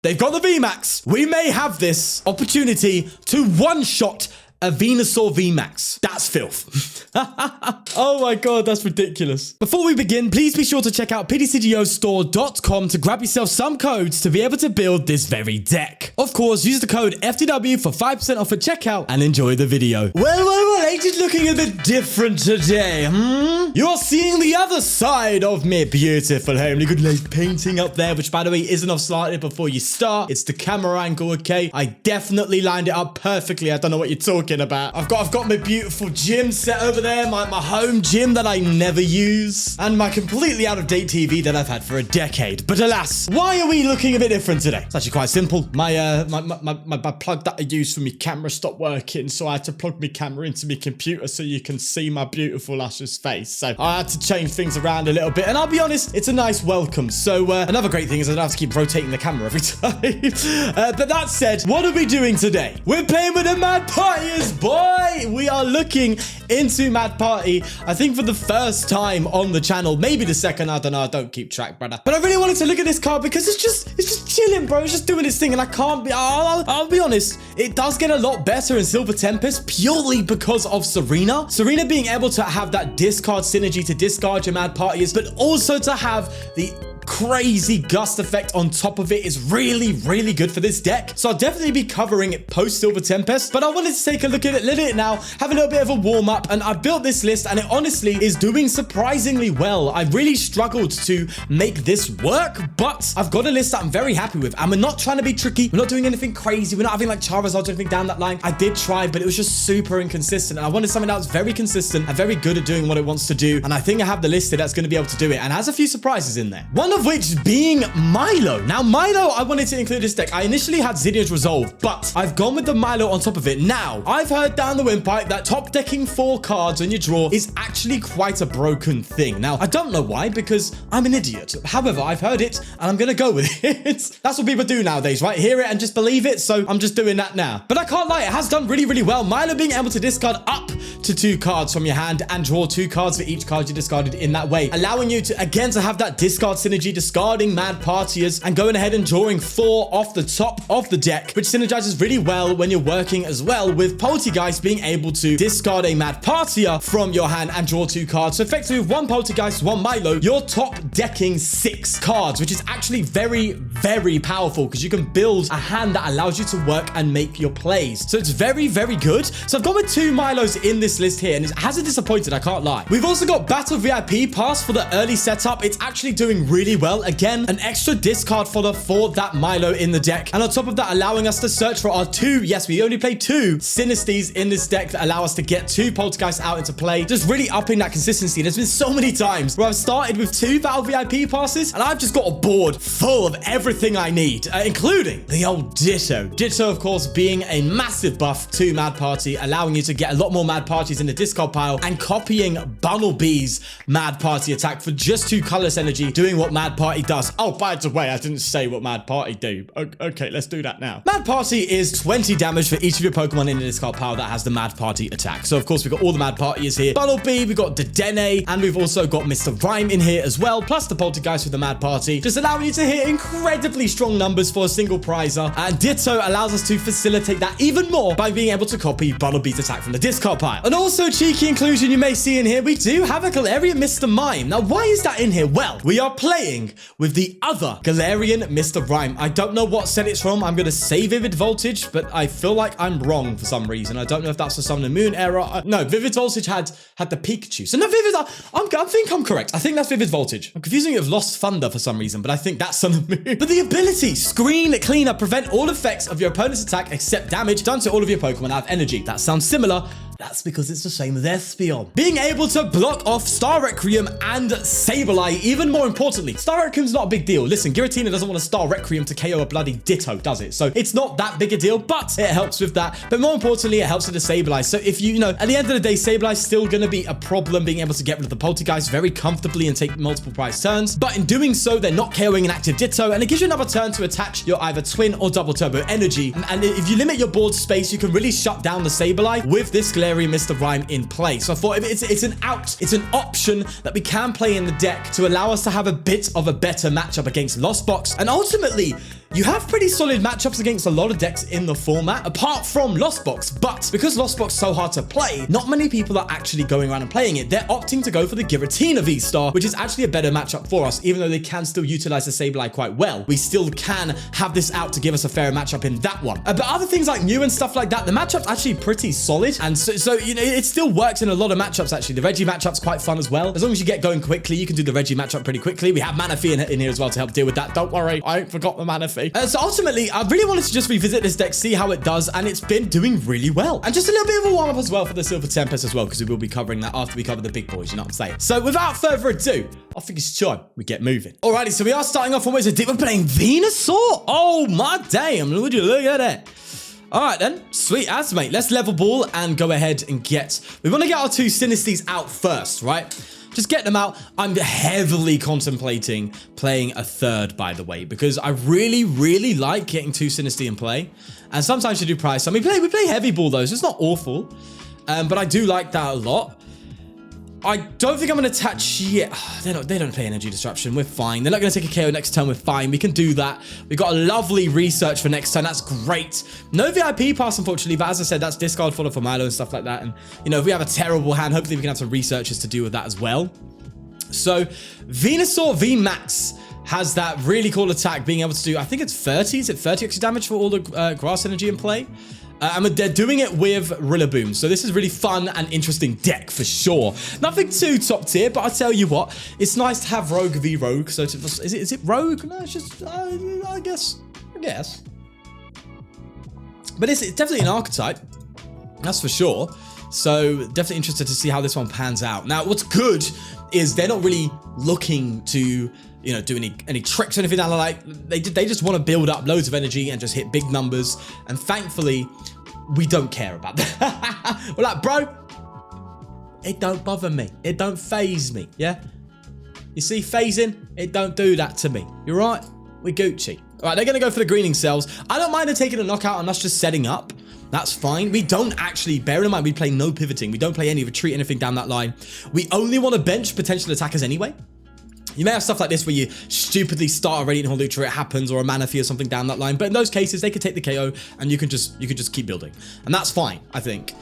They've got the V-Max. We may have this opportunity to one-shot a Venusaur V-Max. That's filth. Oh my god, that's ridiculous. Before we begin, please be sure to check out ptcgostore.com to grab yourself some codes to be able to build this very deck. Of course, use the code FTW for 5% off at checkout and enjoy the video. Well, ain't it looking a bit different today, You're seeing the other side of me beautiful home. Look at like painting up there, which by the way isn't off slightly before you start. It's the camera angle, okay? I definitely lined it up perfectly. I don't know what you're talking about. I've got my beautiful gym set over there, my home gym that I never use, and my completely out of date TV that I've had for a decade. But alas, why are we looking a bit different today? It's actually quite simple. My plug that I use for my camera stopped working, so I had to plug my camera into my computer so you can see my beautiful luscious face. So I had to change things around a little bit, and I'll be honest, it's a nice welcome. So another great thing is I don't have to keep rotating the camera every time. But that said, what are we doing today? We're playing with a Mad Party, boy. We are looking into Mad Party, I think for the first time on the channel, maybe the second, I don't know, I don't keep track, brother. But I really wanted to look at this card because it's just chilling, bro. It's just doing its thing, and I can't be, I'll be honest, it does get a lot better in Silver Tempest purely because of Serena. Serena being able to have that discard synergy to discard your Mad Partyers, but also to have the crazy gust effect on top of it is really, really good for this deck. So I'll definitely be covering it post Silver Tempest, but I wanted to take a look at it now, have a little bit of a warm up, and I built this list and it honestly is doing surprisingly well. I really struggled to make this work, but I've got a list that I'm very happy with, and we're not trying to be tricky. We're not doing anything crazy. We're not having like Charizard or anything down that line. I did try, but it was just super inconsistent, and I wanted something that was very consistent and very good at doing what it wants to do, and I think I have the list that's going to be able to do it, and has a few surprises in there. One of which being Milo. Now, Milo, I wanted to include this deck. I initially had Zinnia's Resolve, but I've gone with the Milo on top of it. Now, I've heard down the windpipe that top decking 4 cards on your draw is actually quite a broken thing. Now, I don't know why, because I'm an idiot. However, I've heard it, and I'm going to go with it. That's what people do nowadays, right? Hear it and just believe it, so I'm just doing that now. But I can't lie, it has done really, really well. Milo being able to discard up to 2 cards from your hand and draw 2 cards for each card you discarded in that way, allowing you to, again, to have that discard synergy, discarding Mad Partiers and going ahead and drawing 4 off the top of the deck, which synergizes really well when you're working as well with Polteageist being able to discard a Mad Partier from your hand and draw 2 cards. So effectively with 1 Polteageist, 1 Milo, you're top decking 6 cards, which is actually very, very powerful because you can build a hand that allows you to work and make your plays. So it's very, very good. So I've gone with 2 Milos in this list here, and it hasn't disappointed, I can't lie. We've also got Battle VIP Pass for the early setup. It's actually doing really well. Again, an extra discard fodder for that Milo in the deck. And on top of that, allowing us to search for our 2, yes, we only play 2 Sinesteas in this deck that allow us to get 2 Poltergeists out into play. Just really upping that consistency. There's been so many times where I've started with 2 Battle VIP passes, and I've just got a board full of everything I need, including the old Ditto. Ditto, of course, being a massive buff to Mad Party, allowing you to get a lot more Mad Parties in the discard pile, and copying Bunnelby's Mad Party attack for just 2 colorless energy, doing what Mad Party does. Oh, by the way, I didn't say what Mad Party do. Okay, let's do that now. Mad Party is 20 damage for each of your Pokemon in the discard pile that has the Mad Party attack. So, of course, we've got all the Mad Partiers here. Bunnelby, we've got Dedenne, and we've also got Mr. Rime in here as well, plus the Poltergeist with the Mad Party, just allowing you to hit incredibly strong numbers for a single prizer. And Ditto allows us to facilitate that even more by being able to copy Bunnelby's attack from the discard pile. And also, cheeky inclusion you may see in here, we do have a Galarian Mr. Mime. Now, why is that in here? Well, we are playing with the other Galarian Mr. Rime. I don't know what set it's from. I'm going to say Vivid Voltage, but I feel like I'm wrong for some reason. I don't know if that's for Sun and Moon era. No, Vivid Voltage had the Pikachu. So no, I think I'm correct. I think that's Vivid Voltage. I'm confusing it with Lost Thunder for some reason, but I think that's Sun and Moon. But the ability, Screen Cleaner, prevent all effects of your opponent's attack except damage done to all of your Pokemon out of energy. That sounds similar. That's because it's the same as Espeon. Being able to block off Star Requiem and Sableye, even more importantly. Star Requiem's not a big deal. Listen, Giratina doesn't want a Star Requiem to KO a bloody Ditto, does it? So it's not that big a deal, but it helps with that. But more importantly, it helps with the Sableye. So if you know, at the end of the day, Sableye's still going to be a problem being able to get rid of the Poltergeist very comfortably and take multiple prize turns. But in doing so, they're not KOing an active Ditto, and it gives you another turn to attach your either Twin or Double Turbo energy. And if you limit your board space, you can really shut down the Sableye with this Galarian Mr. Rime in play. So I thought it's an option that we can play in the deck to allow us to have a bit of a better matchup against Lost Box and ultimately you have pretty solid matchups against a lot of decks in the format, apart from Lost Box. But because Lost Box is so hard to play, not many people are actually going around and playing it. They're opting to go for the Giratina V-Star, which is actually a better matchup for us. Even though they can still utilize the Sableye quite well, we still can have this out to give us a fair matchup in that one. But other things like Mew and stuff like that, the matchup's actually pretty solid. And so you know, it still works in a lot of matchups, actually. The Reggie matchup's quite fun as well. As long as you get going quickly, you can do the Reggie matchup pretty quickly. We have Manaphy in here as well to help deal with that. Don't worry, I ain't forgot the Manaphy. So ultimately, I really wanted to just revisit this deck, see how it does, and it's been doing really well. And just a little bit of a warm-up as well for the Silver Tempest as well, because we will be covering that after we cover the big boys, you know what I'm saying? So without further ado, I think it's time we get moving. Alrighty, so we are starting off almost a dip. We're playing Venusaur. Oh my damn, would you look at that? All right then, sweet as, mate. Let's level ball and go ahead and we want to get our two Sinesteas out first, right? Just get them out. I'm heavily contemplating playing a third, by the way, because I really, really like getting two Sinistea in play. And sometimes you do price. So we play heavy ball though, so it's not awful. But I do like that a lot. I don't think I'm going to attach yet. They don't play energy disruption. We're fine. They're not going to take a KO next turn. We're fine. We can do that. We've got a lovely research for next turn. That's great. No VIP pass, unfortunately. But as I said, that's discard follow for Milo and stuff like that. And, you know, if we have a terrible hand, hopefully we can have some researchers to deal with that as well. So, Venusaur V-Max has that really cool attack, being able to do, I think it's 30. Is it 30 extra damage for all the grass energy in play? And they're doing it with Rillaboom. So this is really fun and interesting deck for sure. Nothing too top tier, but I tell you what, it's nice to have Rogue v Rogue. So is it Rogue? No, it's just, I guess. But it's definitely an archetype. That's for sure. So definitely interested to see how this one pans out. Now, what's good is they're not really looking to, you know, do any tricks or anything like that. They just want to build up loads of energy and just hit big numbers. And thankfully, we don't care about that. We're like, bro, it don't bother me. It don't phase me. Yeah. You see phasing? It don't do that to me. You're right. We Gucci. All right. They're going to go for the greening cells. I don't mind them taking a knockout and us just setting up. That's fine. We don't actually, bear in mind, we play no pivoting. We don't play any retreat, anything down that line. We only want to bench potential attackers anyway. You may have stuff like this where you stupidly start a Radiant Hawlucha, it happens, or a Manaphy or something down that line. But in those cases, they could take the KO and you can just keep building. And that's fine, I think,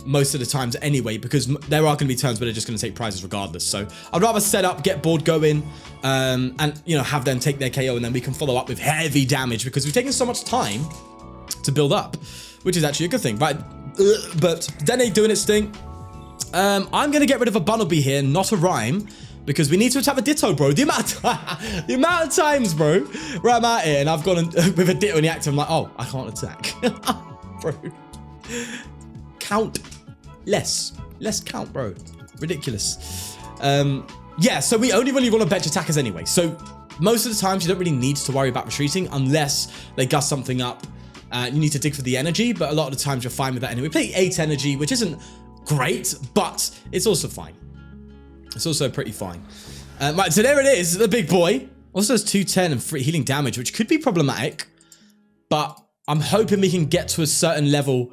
most of the times anyway, because there are going to be turns where they're just going to take prizes regardless. So I'd rather set up, get board going, and, you know, have them take their KO, and then we can follow up with heavy damage because we've taken so much time to build up, which is actually a good thing, right? But Dedenne doing its thing. I'm going to get rid of a Bunnelby here, not a Rime, because we need to attack the Ditto, bro. The amount of times, bro, where I'm out here and I've gone with a Ditto in the active, I'm like, oh, I can't attack. Bro. Count. Less count, bro. Ridiculous. Yeah, so we only really want to bench attackers anyway. So most of the times you don't really need to worry about retreating unless they gust something up. You need to dig for the energy, but a lot of the times you're fine with that anyway. We play 8 energy, which isn't great, but it's also fine. It's also pretty fine. Right, so there it is, the big boy. Also has 210 and 3 healing damage, which could be problematic, but I'm hoping we can get to a certain level.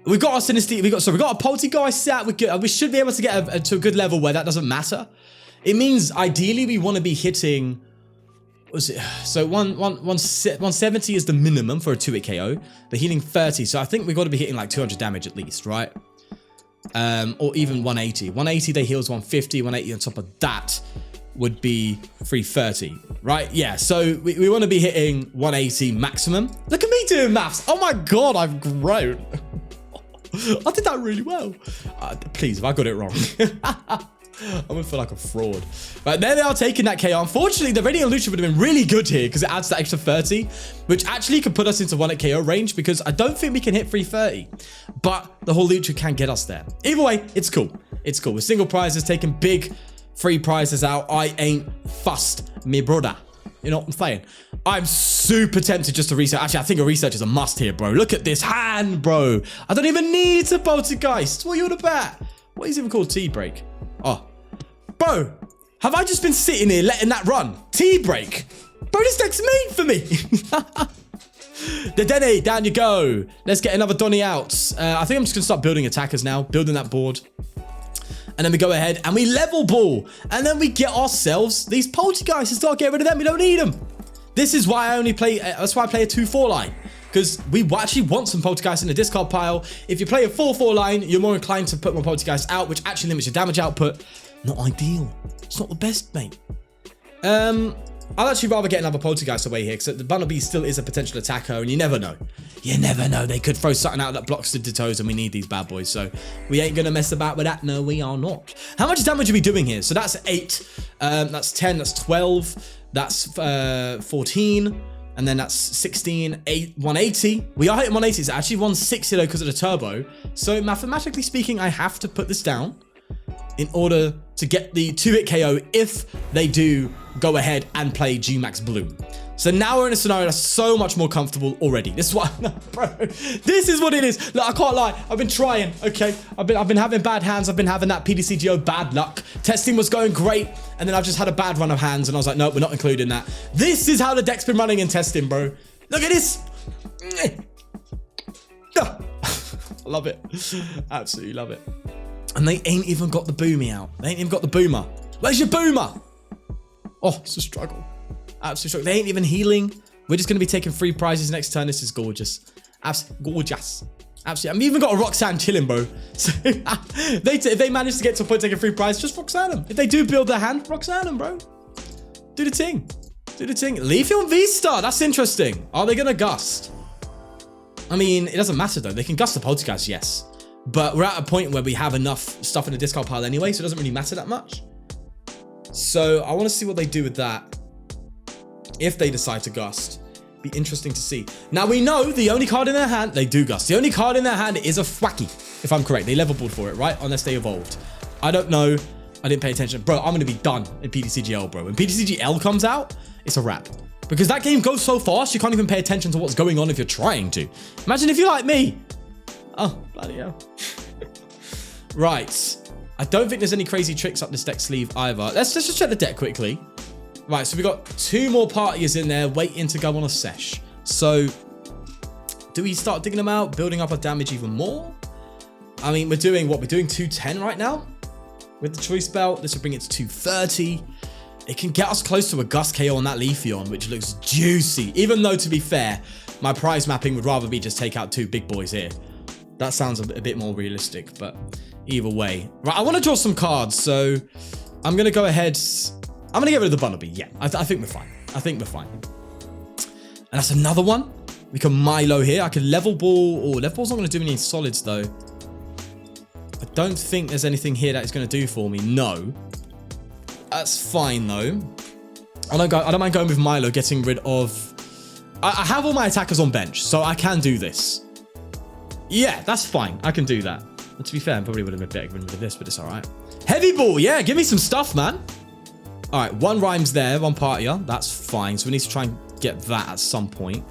We've got our Sinistea, we've got a Polteageist set. We should be able to get to a good level where that doesn't matter. It means ideally we want to be hitting, was it? So 170 is the minimum for a 2-hit KO. The healing 30, so I think we've got to be hitting like 200 damage at least, right? Or even 180. 180 they heals 150. 180 on top of that would be 330, right? Yeah, so we want to be hitting 180 maximum. Look at me doing maths. Oh my god, I've grown. I did that really well. Please, if I got it wrong. I'm gonna feel like a fraud. Right, there they are taking that KO. Unfortunately, the Radiant Hawlucha would have been really good here because it adds that extra 30, which actually could put us into 1 at KO range because I don't think we can hit 330, but the Hawlucha can get us there. Either way, it's cool. It's cool. With single prizes, taking big free prizes out, I ain't fussed, me brother. You know what I'm saying? I'm super tempted just to research. Actually, I think a research is a must here, bro. Look at this hand, bro. I don't even need to Polteageist. What are you on about? What is even called T-break? Oh. Bro, have I just been sitting here letting that run? T-break. Bro, this deck's made for me. Dedenne, down you go. Let's get another Donny out. I think I'm just going to start building attackers now. Building that board. And then we go ahead and we level ball. And then we get ourselves these Polteageists and start getting rid of them. We don't need them. This is why I only play, that's why I play a 2-4 line. Because we actually want some Polteageist in the discard pile. If you play a 4-4 line, you're more inclined to put more Polteageist out, which actually limits your damage output. Not ideal. It's not the best, mate. I'd actually rather get another Polteageist away here, because the Bunnelby still is a potential attacker, and you never know. You never know. They could throw something out that blocks the Dittos, and we need these bad boys. So we ain't going to mess about with that. No, we are not. How much damage are we doing here? So that's 8. That's 10. That's 12. That's 14. And then that's 16, 8, 180. We are hitting 180. It's actually 160 though because of the turbo. So mathematically speaking, I have to put this down in order to get the 2-hit KO if they do go ahead and play G-Max Bloom. So now we're in a scenario that's so much more comfortable already. This is what, bro, this is what it is. Look, I can't lie. I've been trying, okay? I've been having bad hands. I've been having that PTCGO bad luck. Testing was going great. And then I've just had a bad run of hands. And I was like, no, we're not including that. This is how the deck's been running in testing, bro. Look at this. I love it. Absolutely love it. And they ain't even got the boomy out. They ain't even got the boomer. Where's your boomer? Oh, it's a struggle. Absolutely struggle. They ain't even healing. We're just going to be taking free prizes next turn. This is gorgeous. Absolutely gorgeous. Absolutely. I've even got a Roxanne chilling, bro. So if they manage to get to a point taking free prize, just Roxanne them. If they do build their hand, Roxanne them, bro. Do the thing. Do the thing. Leafeon V-Star. That's interesting. Are they going to gust? I mean, it doesn't matter, though. They can gust the Polteageist, yes. But we're at a point where we have enough stuff in the discard pile anyway, so it doesn't really matter that much. So I want to see what they do with that. If they decide to gust. Be interesting to see. Now we know the only card in their hand, they do gust. The only card in their hand is a Thwacky, if I'm correct. They level balled for it, right? Unless they evolved. I don't know. I didn't pay attention. Bro, I'm going to be done in PTCGL, bro. When PTCGL comes out, it's a wrap. Because that game goes so fast, you can't even pay attention to what's going on if you're trying to. Imagine if you're like me. Oh, bloody hell. Right. I don't think there's any crazy tricks up this deck sleeve either. Let's just check the deck quickly. Right, so we've got 2 more parties in there waiting to go on a sesh. So, do we start digging them out, building up our damage even more? I mean, we're doing what? We're doing 210 right now with the Choice Belt. This will bring it to 230. It can get us close to a Gust KO on that Leafeon, which looks juicy. Even though, to be fair, my prize mapping would rather be just take out 2 big boys here. That sounds a bit more realistic, but either way. Right, I want to draw some cards, so I'm going to go ahead. I'm going to get rid of the Bunnelby. Yeah, I think we're fine. I think we're fine. And that's another one. We can Milo here. I can level ball. Oh, level ball's not going to do any solids, though. I don't think there's anything here that it's going to do for me. No. That's fine, though. I don't mind going with Milo, getting rid of... I have all my attackers on bench, so I can do this. Yeah, that's fine. I can do that. But to be fair, I probably would have been better getting rid of this, but it's all right. Heavy ball. Yeah, give me some stuff, man. All right, 1 Rime's there, 1 partier. That's fine. So we need to try and get that at some point.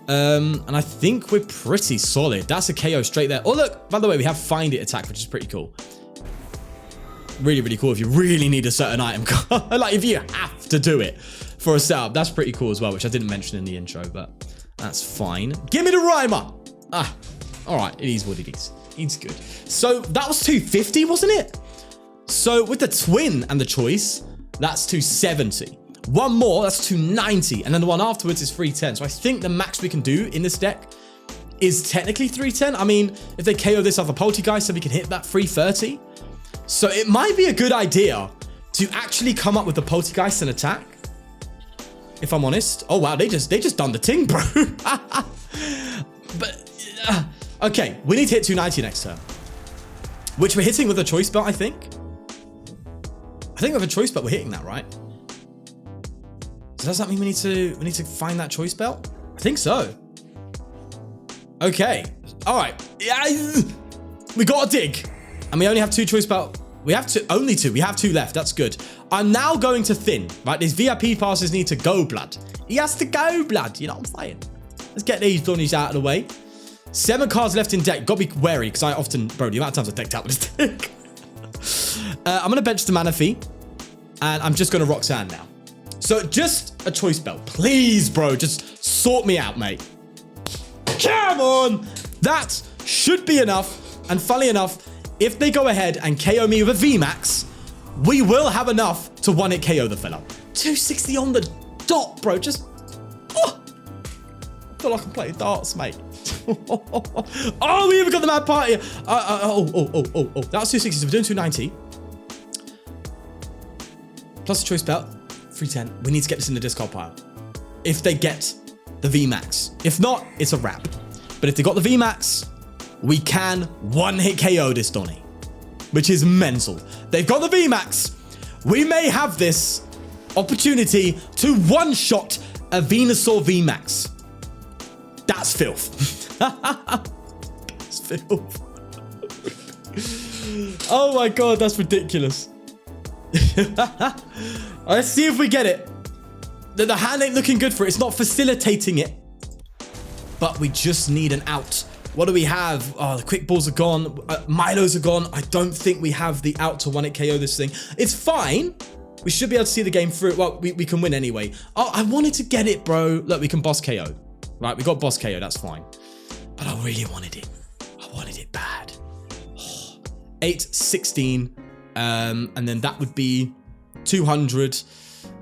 And I think we're pretty solid. That's a KO straight there. Oh, look, by the way, we have Find It attack, which is pretty cool. Really, really cool if you really need a certain item. Like, if you have to do it for a setup. That's pretty cool as well, which I didn't mention in the intro, but that's fine. Give me the Rimer. Ah, all right. It is what it is. It's good. So that was 250, wasn't it? So with the twin and the choice... That's 270. 1 more, that's 290. And then the one afterwards is 310. So I think the max we can do in this deck is technically 310. I mean, if they KO this other Polteageist, then we can hit that 330. So it might be a good idea to actually come up with the Polteageist and attack. If I'm honest. Oh, wow, they just done the ting, bro. But, okay, we need to hit 290 next turn. Which we're hitting with a Choice Belt, I think. I think with a Choice Belt, we're hitting that, right? So does that mean we need to find that Choice Belt? I think so. Okay. All right. Yeah. We got to dig. And we only have 2 Choice Belt. We have only 2. We have 2 left. That's good. I'm now going to thin, right? These VIP passes need to go, blood. He has to go, blood. You know what I'm saying? Let's get these bunnies out of the way. 7 cards left in deck. Got to be wary because I often, bro, the amount of times I've decked out with this deck. I'm going to bench the Manaphy, and I'm just going to Roxanne now. So just a Choice Belt. Please, bro, just sort me out, mate. Come on. That should be enough. And funnily enough, if they go ahead and KO me with a V-Max, we will have enough to 1-hit KO the fella. 260 on the dot, bro. Just feel like I'm playing darts, mate. Oh, we even got the mad party. That's 260, so we're doing 290. Plus the choice belt, 310. We need to get this in the discard pile. If they get the V-Max. If not, it's a wrap. But if they got the V-Max, we can one-hit KO this Donny, which is mental. They've got the V-Max. We may have this opportunity to one-shot a Venusaur V-Max. That's filth. That's filth. Oh my god, that's ridiculous. Let's see if we get it. The hand ain't looking good for it. It's not facilitating it. But we just need an out. What do we have? Oh, the quick balls are gone. Milo's are gone. I don't think we have the out to one-hit KO this thing. It's fine. We should be able to see the game through. Well, we can win anyway. Oh, I wanted to get it, bro. Look, we can boss KO. Right, we got boss KO. That's fine. But I really wanted it. I wanted it bad. Oh, 816. And then that would be 200.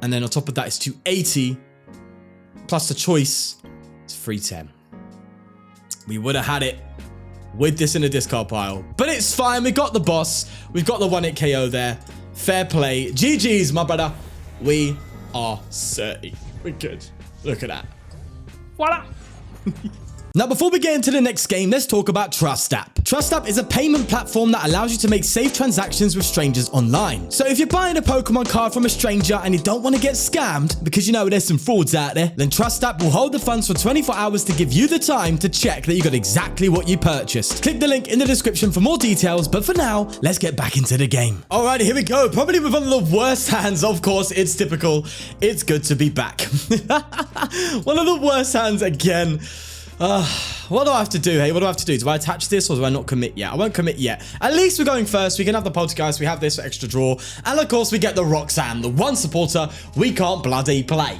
And then on top of that, it's 280. Plus the choice, it's 310. We would have had it with this in the discard pile. But it's fine. We got the boss. We've got the one-hit KO there. Fair play. GG's, my brother. We are 30. We're good. Look at that. Voila. Now, before we get into the next game, let's talk about Trust App. Trust App is a payment platform that allows you to make safe transactions with strangers online. So if you're buying a Pokemon card from a stranger and you don't want to get scammed, because you know there's some frauds out there, then Trust App will hold the funds for 24 hours to give you the time to check that you got exactly what you purchased. Click the link in the description for more details, but for now, let's get back into the game. Alright, here we go. Probably with one of the worst hands, of course, it's typical. It's good to be back. One of the worst hands again. What do I have to do? Hey, what do I have to do? Do I attach this or do I not commit yet? I won't commit yet. At least we're going first. We can have the Polteageist. We have this for extra draw. And of course, we get the Roxanne, the one supporter we can't bloody play.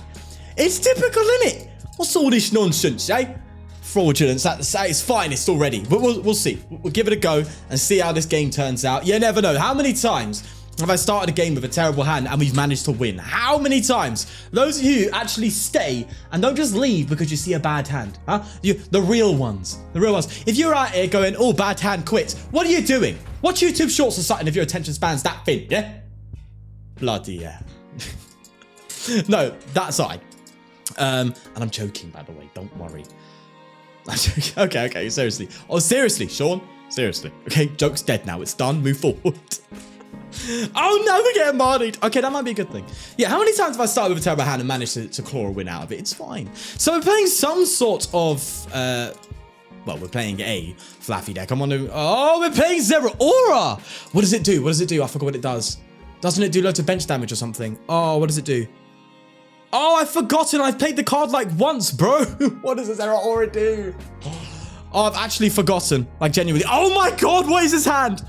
It's typical, isn't it? What's all this nonsense, eh? Fraudulence. It's fine. It's still ready. But we'll see. We'll give it a go and see how this game turns out. You never know. How many times have I started a game with a terrible hand and we've managed to win? How many times? Those of you who actually stay and don't just leave because you see a bad hand, huh? The real ones. The real ones. If you're out here going, oh, bad hand, quit. What are you doing? Watch YouTube shorts or something if your attention span's that thin, yeah? Bloody yeah. No, that's I. And I'm joking, by the way. Don't worry. I'm joking. Okay, seriously. Oh, seriously, Sean. Seriously. Okay, joke's dead now. It's done. Move forward. Oh no, we're getting Marnied. Okay, that might be a good thing. Yeah, how many times have I started with a terrible hand and managed to claw a win out of it? It's fine. So we're playing some sort of, well, we're playing a Fluffy deck. I'm on the, oh, we're playing Zeraora. What does it do? What does it do? I forgot what it does. Doesn't it do loads of bench damage or something? Oh, what does it do? Oh, I've forgotten. I've played the card like once, bro. What does Zeraora do? Oh, I've actually forgotten. Like, genuinely. Oh my god, what is this hand?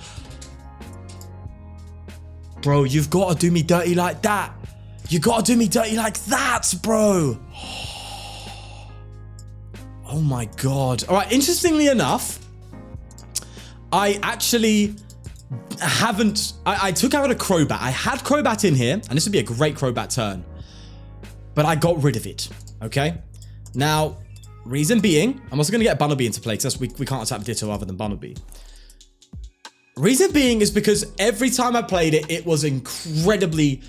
Bro, you've got to do me dirty like that. You got to do me dirty like that, bro. Oh my god. All right, interestingly enough, I actually haven't... I took out a Crobat. I had Crobat in here, and this would be a great Crobat turn. But I got rid of it, okay? Now, reason being, I'm also going to get Bunnelby into play, because we can't attack Ditto other than Bunnelby. Reason being is because every time I played it, it was incredibly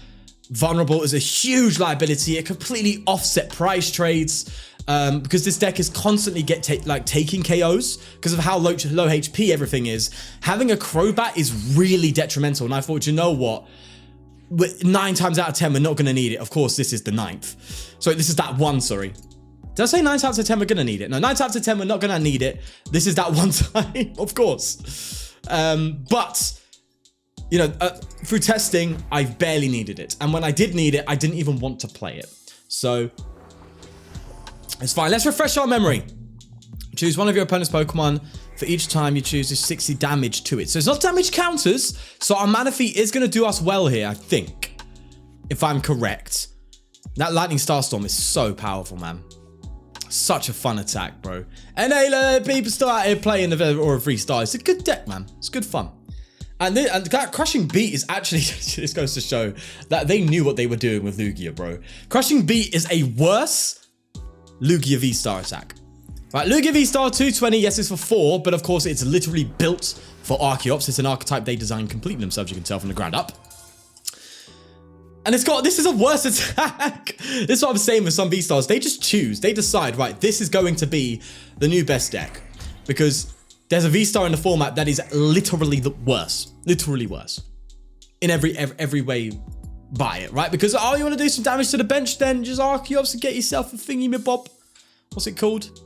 vulnerable. It was a huge liability. It completely offset price trades because this deck is constantly taking KOs because of how low HP everything is. Having a Crobat is really detrimental. And I thought, you know what? 9 times out of 10, we're not going to need it. Of course, this is the 9th. So this is that one, sorry. Did I say 9 times out of 10 we're going to need it? No, 9 times out of 10 we're not going to need it. This is that one time, of course. But, you know, through testing, I barely needed it. And when I did need it, I didn't even want to play it. So, it's fine. Let's refresh our memory. Choose one of your opponent's Pokemon. For each time you choose, there's 60 damage to it. So, it's not damage counters. So, our Manaphy is going to do us well here, I think. If I'm correct. That Lightning Starstorm is so powerful, man. Such a fun attack, bro. And hey, people still out here playing the Zeraora 3-star. It's a good deck, man. It's good fun. And that Crushing Beat is actually, this goes to show that they knew what they were doing with Lugia, bro. Crushing Beat is a worse Lugia V-star attack. Right, Lugia V-Star 220, yes, it's for 4, but of course it's literally built for Archeops. It's an archetype they designed completely themselves, you can tell from the ground up. And it's got, this is a worse attack. This is what I'm saying with some V-Stars. They just choose, they decide, right, this is going to be the new best deck. Because there's a V-Star in the format that is literally the worst. Literally worse. In every way by it, right? Because, oh, you want to do some damage to the bench, then just Archeops and get yourself a thingy-me-bob. What's it called?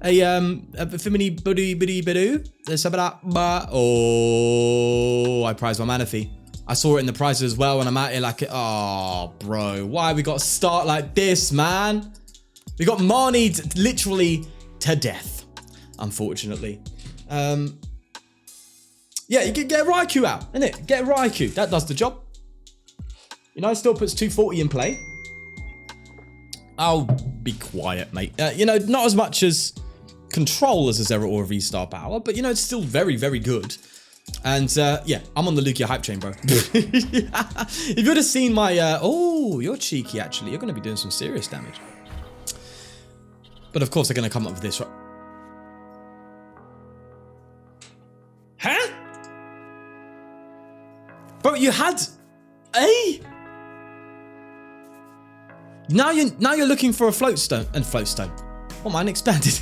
A Fimini Bidoo. Oh, I prized my Manaphy. I saw it in the prizes as well, and I'm out here like, oh, bro, why we got to start like this, man? We got Marnie literally to death, unfortunately. Yeah, you can get Raikou out, innit? Get Raikou, that does the job. You know, it still puts 240 in play. I'll be quiet, mate. You know, not as much as Control as a Zeraora V-Star power, but you know, it's still very, very good. And yeah, I'm on the Lugia hype train, bro. If you would have seen my, oh, you're cheeky, actually. You're going to be doing some serious damage. But of course, they're going to come up with this, right? Huh? Bro, you had a... Now you're looking for a float stone. Oh, mine expanded.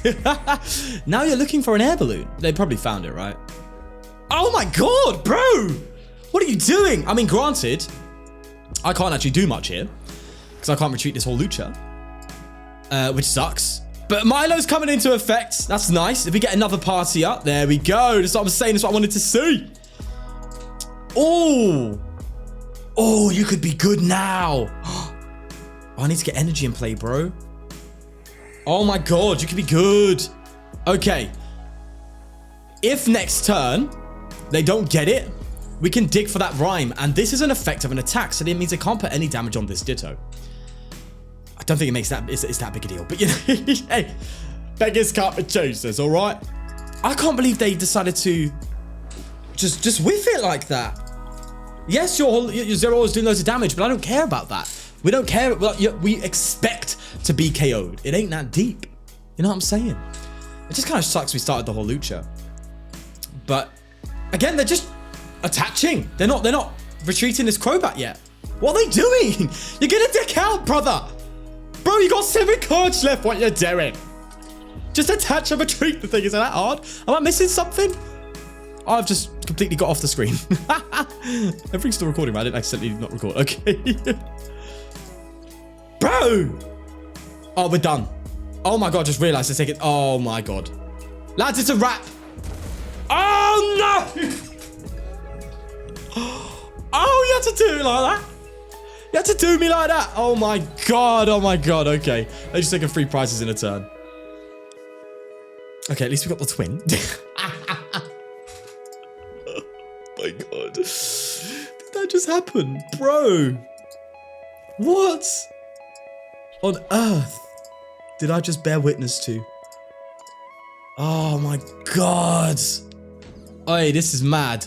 Now you're looking for an air balloon. They probably found it, right? Oh my god, bro! What are you doing? I mean, granted, I can't actually do much here because I can't retreat this Hawlucha, which sucks. But Milo's coming into effect. That's nice. If we get another party up, there we go. That's what I'm saying. That's what I wanted to see. Oh, oh, you could be good now. Oh, I need to get energy in play, bro. Oh my god, you could be good. Okay. If next turn they don't get it, we can dig for that Rime. And this is an effect of an attack, so it means they can't put any damage on this Ditto. I don't think it makes that, it's that big a deal. But you know, hey, beggars can't be choosers, all right? I can't believe they decided to just whiff it like that. Yes, your Zeraora is doing loads of damage, but I don't care about that. We don't care. We expect to be KO'd. It ain't that deep. You know what I'm saying? It just kind of sucks we started the Hawlucha. But again, they're just attaching. They're not retreating this Crobat yet. What are they doing? You're gonna deck out, brother. Bro, you got 7 cards left. What you doing? Just attach and retreat the thing. Is that hard? Am I missing something? Oh, I've just completely got off the screen. Everything's still recording, right? I didn't accidentally not record. Okay. Bro! Oh, we're done. Oh my god, just realized to take it. Oh my god. Lads, it's a wrap. Oh no! Oh, you had to do it like that? You had to do me like that? Oh my god, okay. They just taking 3 prizes in a turn. Okay, at least we got the twin. Oh my god. Did that just happen? Bro. What on earth did I just bear witness to? Oh my god. Oi, this is mad.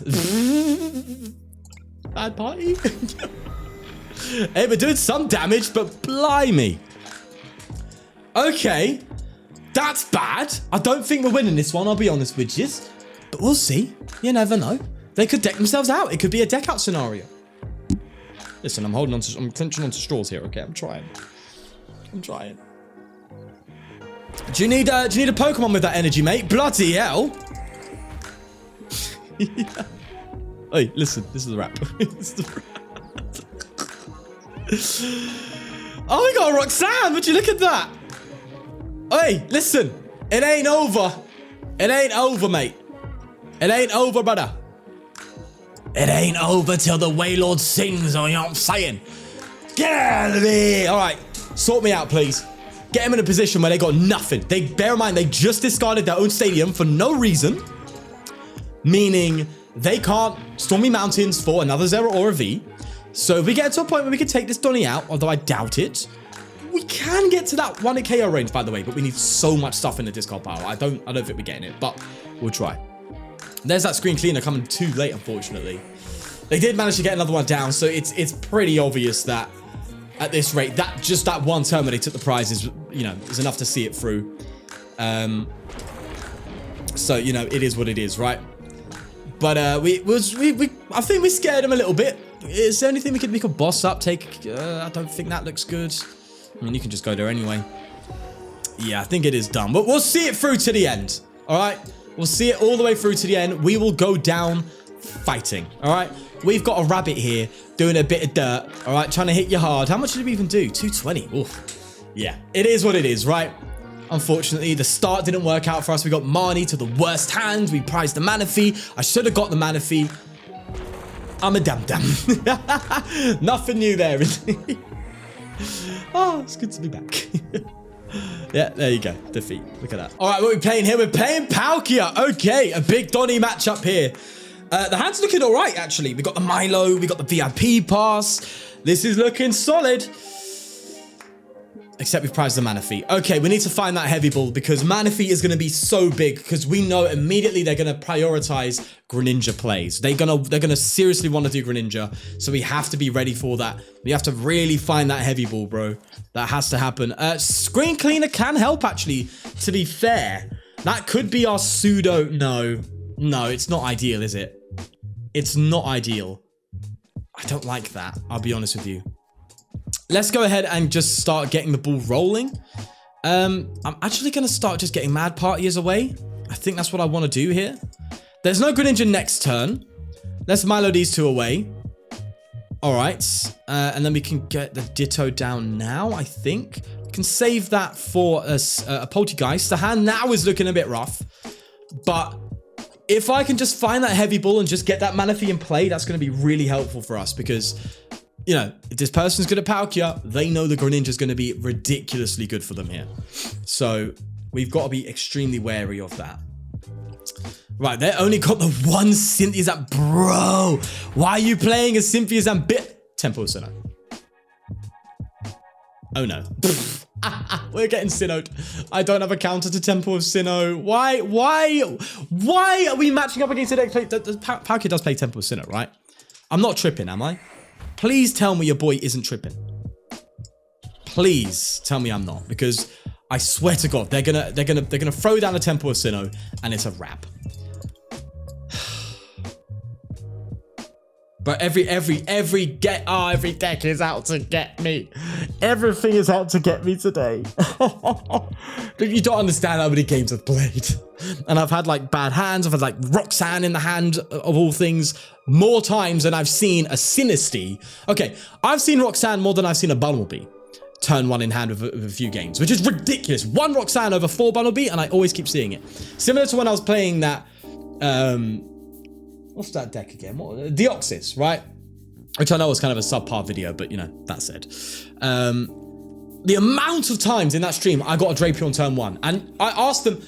Bad party? Hey, we're doing some damage, but blimey. Okay. That's bad. I don't think we're winning this one, I'll be honest with you. But we'll see. You never know. They could deck themselves out. It could be a deck out scenario. Listen, I'm clenching onto straws here, okay? I'm trying. Do you need a Pokemon with that energy, mate? Bloody hell. Yeah. Hey, listen, this is the wrap. Oh, we got a Roxanne. Would you look at that? Hey, listen. It ain't over. It ain't over, mate. It ain't over, brother. It ain't over till the Wailord sings, you know what I'm saying? Get out of here. All right, sort me out, please. Get them in a position where they got nothing. Bear in mind, they just discarded their own stadium for no reason. Meaning they can't Stormy Mountains for another Zeraora V. So if we get to a point where we can take this Donny out, although I doubt it, we can get to that 1 KO range, by the way, but we need so much stuff in the discard pile. I don't think we're getting it, but we'll try. There's that screen cleaner coming too late, unfortunately. They did manage to get another one down, so it's pretty obvious that at this rate, that one turn when they took the prize is, you know, is enough to see it through. So, you know, it is what it is, right? But I think we scared him a little bit. Is there anything we could boss up, take? I don't think that looks good. I mean, you can just go there anyway. Yeah, I think it is done. But we'll see it through to the end. All right? We'll see it all the way through to the end. We will go down fighting. All right? We've got a rabbit here doing a bit of dirt. All right? Trying to hit you hard. How much did we even do? 220. Oof. Yeah, it is what it is, right? Unfortunately, the start didn't work out for us. We got Marnie to the worst hand. We prized the Manaphy. I should have got the Manaphy. I'm a dum-dum. Nothing new there, really. Oh, it's good to be back. Yeah, there you go. Defeat. Look at that. All right, what are we playing here? We're playing Palkia. Okay, a big Donny matchup here. The hand's looking all right, actually. We got the Milo. We got the VIP pass. This is looking solid. Except we've prized the Manaphy. Okay, we need to find that heavy ball because Manaphy is going to be so big because we know immediately they're going to prioritize Greninja plays. They're gonna seriously want to do Greninja, so we have to be ready for that. We have to really find that heavy ball, bro. That has to happen. Screen cleaner can help, actually, to be fair. That could be our pseudo... No, it's not ideal, is it? It's not ideal. I don't like that, I'll be honest with you. Let's go ahead and just start getting the ball rolling. I'm actually going to start just getting mad partiers away. I think that's what I want to do here. There's no Greninja next turn. Let's Milo these two away. All right. And then we can get the Ditto down now, I think. We can save that for a Polteageist. The hand now is looking a bit rough. But if I can just find that heavy ball and just get that Manaphy in play, that's going to be really helpful for us because... You know, if this person's good at Palkia, they know the Greninja's going to be ridiculously good for them here. So, we've got to be extremely wary of that. Right, they only got the one Cynthia Zap. Bro, why are you playing a Cynthia Zap bit? Tempo Sinnoh. Oh no. We're getting Sinnoh'd. I don't have a counter to Tempo of Sinnoh. Why are we matching up against it? Palkia does play Tempo of Sinnoh, right? I'm not tripping, am I? Please tell me your boy isn't tripping. Please tell me I'm not, because I swear to God, they're gonna throw down a Tempo of Sinnoh, and it's a wrap. But every deck is out to get me. Everything is out to get me today. You don't understand how many games I've played. And I've had like bad hands. I've had like Roxanne in the hand of all things more times than I've seen a Sinistea. Okay, I've seen Roxanne more than I've seen a Bunnelby turn one in hand with a few games, which is ridiculous. One Roxanne over 4 Bunnelby, and I always keep seeing it. Similar to when I was playing that, what's that deck again? Deoxys, right? Which I know was kind of a subpar video, but you know, that said. The amount of times in that stream I got a Drapion on turn 1, and I asked them,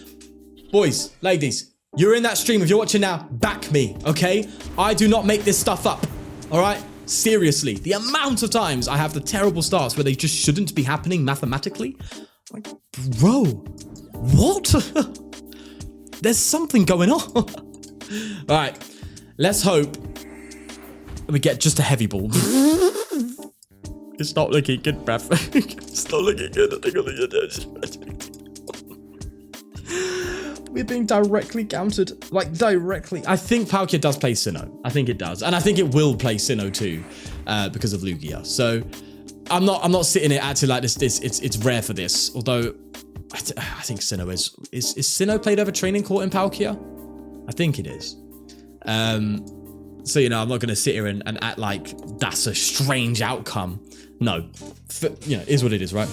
boys, ladies, you're in that stream. If you're watching now, back me, okay? I do not make this stuff up, all right? Seriously, the amount of times I have the terrible starts where they just shouldn't be happening mathematically. Like, bro, what? There's something going on. All right, let's hope we get just a heavy ball. It's not looking good, bruv. It's not looking good. I think I'll we're being directly countered. Like, directly. I think Palkia does play Sinnoh. I think it does. And I think it will play Sinnoh too, because of Lugia. So, I'm not sitting here acting like this. It's rare for this. Although, I think Sinnoh is Sinnoh played over Training Court in Palkia? I think it is. So, you know, I'm not going to sit here and act like that's a strange outcome. No. You know, it is what it is, right?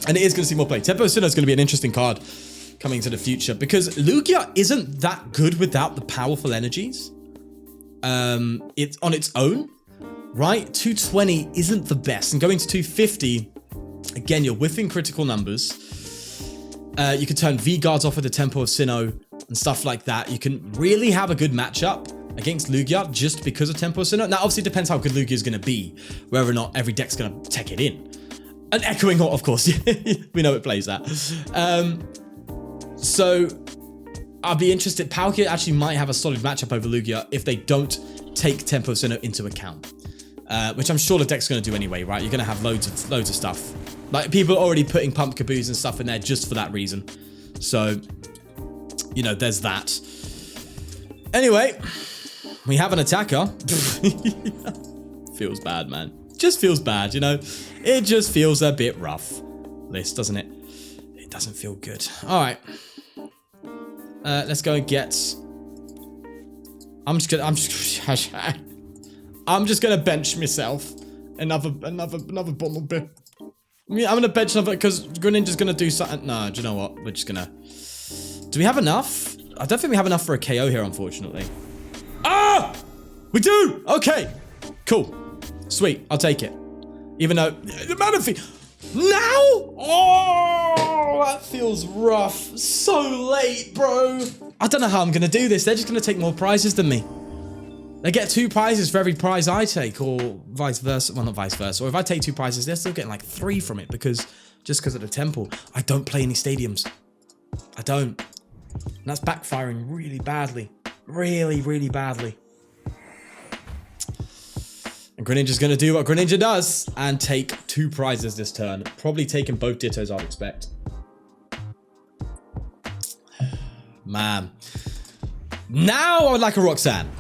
And it is going to see more play. Tempo Sinnoh is going to be an interesting card coming to the future because Lugia isn't that good without the powerful energies. It's on its own, right? 220 isn't the best. And going to 250, again, you're whiffing critical numbers. You can turn V-Guards off with the Tempo of Sinnoh and stuff like that. You can really have a good matchup against Lugia just because of Tempo of Sinnoh. Now, obviously, it depends how good Lugia is going to be, whether or not every deck's going to take it in. An Echoing Hawk, of course. We know it plays that. So, I'll be interested. Palkia actually might have a solid matchup over Lugia if they don't take Tempo of Sinnoh into account. Which I'm sure the deck's going to do anyway, right? You're going to have loads of stuff. Like, people are already putting Pump Caboose and stuff in there just for that reason. So, you know, there's that. Anyway, we have an attacker. Feels bad, man. Just feels bad, you know. It just feels a bit rough. This, doesn't it? It doesn't feel good. All right. Let's go and get... I'm just gonna bench myself. Another Bunnelby. I mean, I'm gonna bench another because Greninja's gonna do something. No, do you know what? We're just gonna... Do we have enough? I don't think we have enough for a KO here, unfortunately. Ah! We do! Okay. Cool. Sweet. I'll take it. Even though... The Manaphy... Now? Oh, that feels rough. So late, bro. I don't know how I'm gonna do this. They're just gonna take more prizes than me. They get 2 prizes for every prize I take, or vice versa. Well, not vice versa. Or if I take 2 prizes, they're still getting like 3 from it because of the temple. I don't play any stadiums. I don't. And that's backfiring really badly. Really, really badly. And Greninja's going to do what Greninja does and take 2 prizes this turn. Probably taking both Dittos, I'd expect. Man. Now I would like a Roxanne.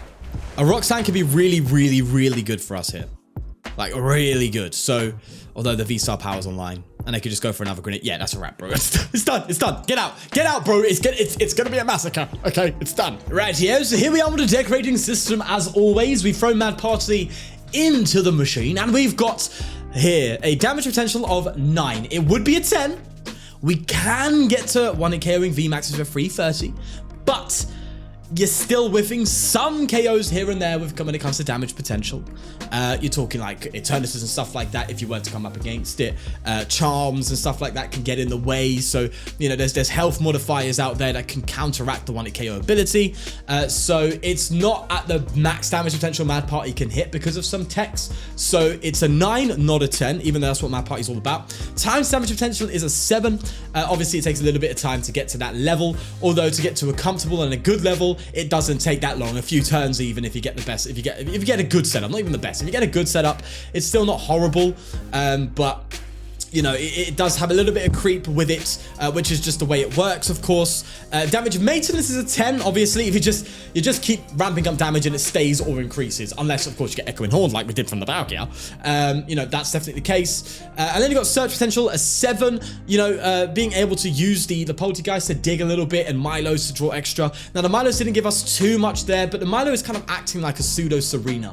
A Roxanne could be really, really, really good for us here. Like, really good. So, although the V-Star power's online, and they could just go for another Greninja. Yeah, that's a wrap, bro. It's done. It's done. Get out. Get out, bro. It's gonna be a massacre. Okay, it's done. Right, yeah, so here we are with the decorating system. As always, we've thrown Mad Party into the machine, and we've got here a damage potential of 9. It would be a 10. We can get to 1-hit KOing V-Maxes for 330, but you're still whiffing some KOs here and there when it comes to damage potential. You're talking like Eternatus and stuff like that if you were to come up against it. Charms and stuff like that can get in the way. So, you know, there's health modifiers out there that can counteract the 1-hit KO ability. So it's not at the max damage potential Mad Party can hit because of some techs. So it's a 9, not a 10, even though that's what Mad Party is all about. Times damage potential is a 7. Obviously, it takes a little bit of time to get to that level. Although to get to a comfortable and a good level, it doesn't take that long. A few turns even if you get the best. If you get a good setup, not even the best. If you get a good setup, it's still not horrible. But you know, it does have a little bit of creep with it, which is just the way it works, of course. Damage maintenance is a 10, obviously, if you just keep ramping up damage and it stays or increases, unless, of course, you get Echoing Horn like we did from the Palkia. You know, that's definitely the case. And then you've got Search Potential, a 7, you know, being able to use the Polteageist to dig a little bit and Milo's to draw extra. Now, the Milos didn't give us too much there, but the Milo is kind of acting like a pseudo Serena,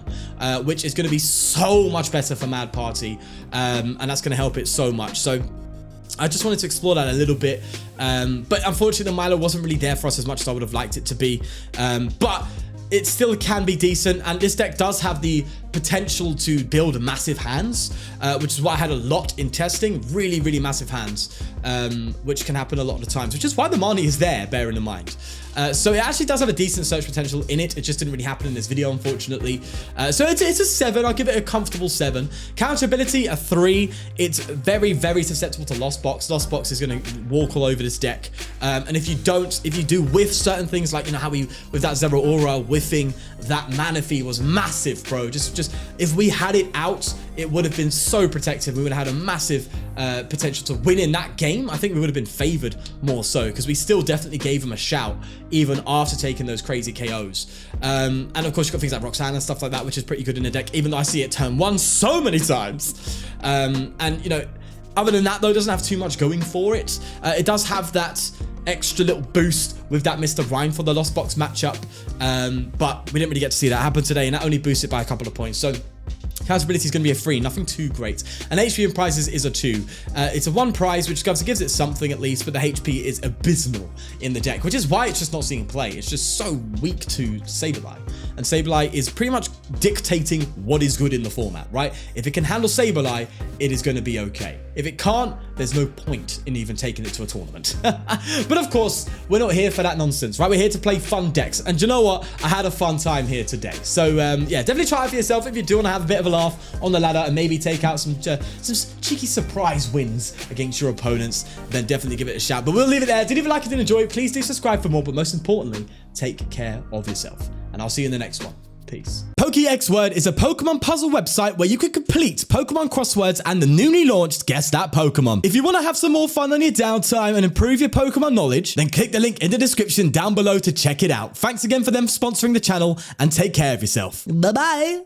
which is going to be so much better for Mad Party, and that's going to help it so much. So I just wanted to explore that a little bit, but unfortunately the Milo wasn't really there for us as much as I would have liked it to be, but it still can be decent, and this deck does have the potential to build massive hands, which is what I had a lot in testing. Really, really massive hands, which can happen a lot of the times, which is why the Marnie is there, bearing in mind. So it actually does have a decent search potential in it. It just didn't really happen in this video, unfortunately. So it's a 7. I'll give it a comfortable 7. Counter ability, a 3. It's very, very susceptible to Lost Box. Lost Box is going to walk all over this deck. And if you do whiff certain things, like, you know, how we, with that Zeraora whiffing that Manaphy was massive, bro. Just if we had it out, it would have been so protective. We would have had a massive potential to win in that game. I think we would have been favored more so, because we still definitely gave him a shout even after taking those crazy KOs. And of course, you've got things like Roxanne and stuff like that, which is pretty good in the deck, even though I see it turn 1 so many times. And, you know, other than that, though, it doesn't have too much going for it. It does have that extra little boost with that Mr. Rime for the Lost Box matchup, but we didn't really get to see that happen today, and that only boosted by a couple of points. So counterability is going to be a 3, nothing too great. And HP in prizes is a 2. It's a 1 prize, which gives it something at least, but the HP is abysmal in the deck, which is why it's just not seeing play. It's just so weak to Sableye. And Sableye is pretty much dictating what is good in the format, right? If it can handle Sableye, it is going to be okay. If it can't, there's no point in even taking it to a tournament. But of course, we're not here for that nonsense, right? We're here to play fun decks. And do you know what? I had a fun time here today. So yeah, definitely try it for yourself if you do want to have a bit of a laugh on the ladder and maybe take out some cheeky surprise wins against your opponents, then definitely give it a shout. But we'll leave it there. Did you like it and enjoy it? Please do subscribe for more, but most importantly, take care of yourself. And I'll see you in the next one. Peace. PokéXWord is a Pokemon puzzle website where you can complete Pokemon crosswords and the newly launched Guess That Pokemon. If you want to have some more fun on your downtime and improve your Pokemon knowledge, then click the link in the description down below to check it out. Thanks again for them sponsoring the channel, and take care of yourself. Bye-bye.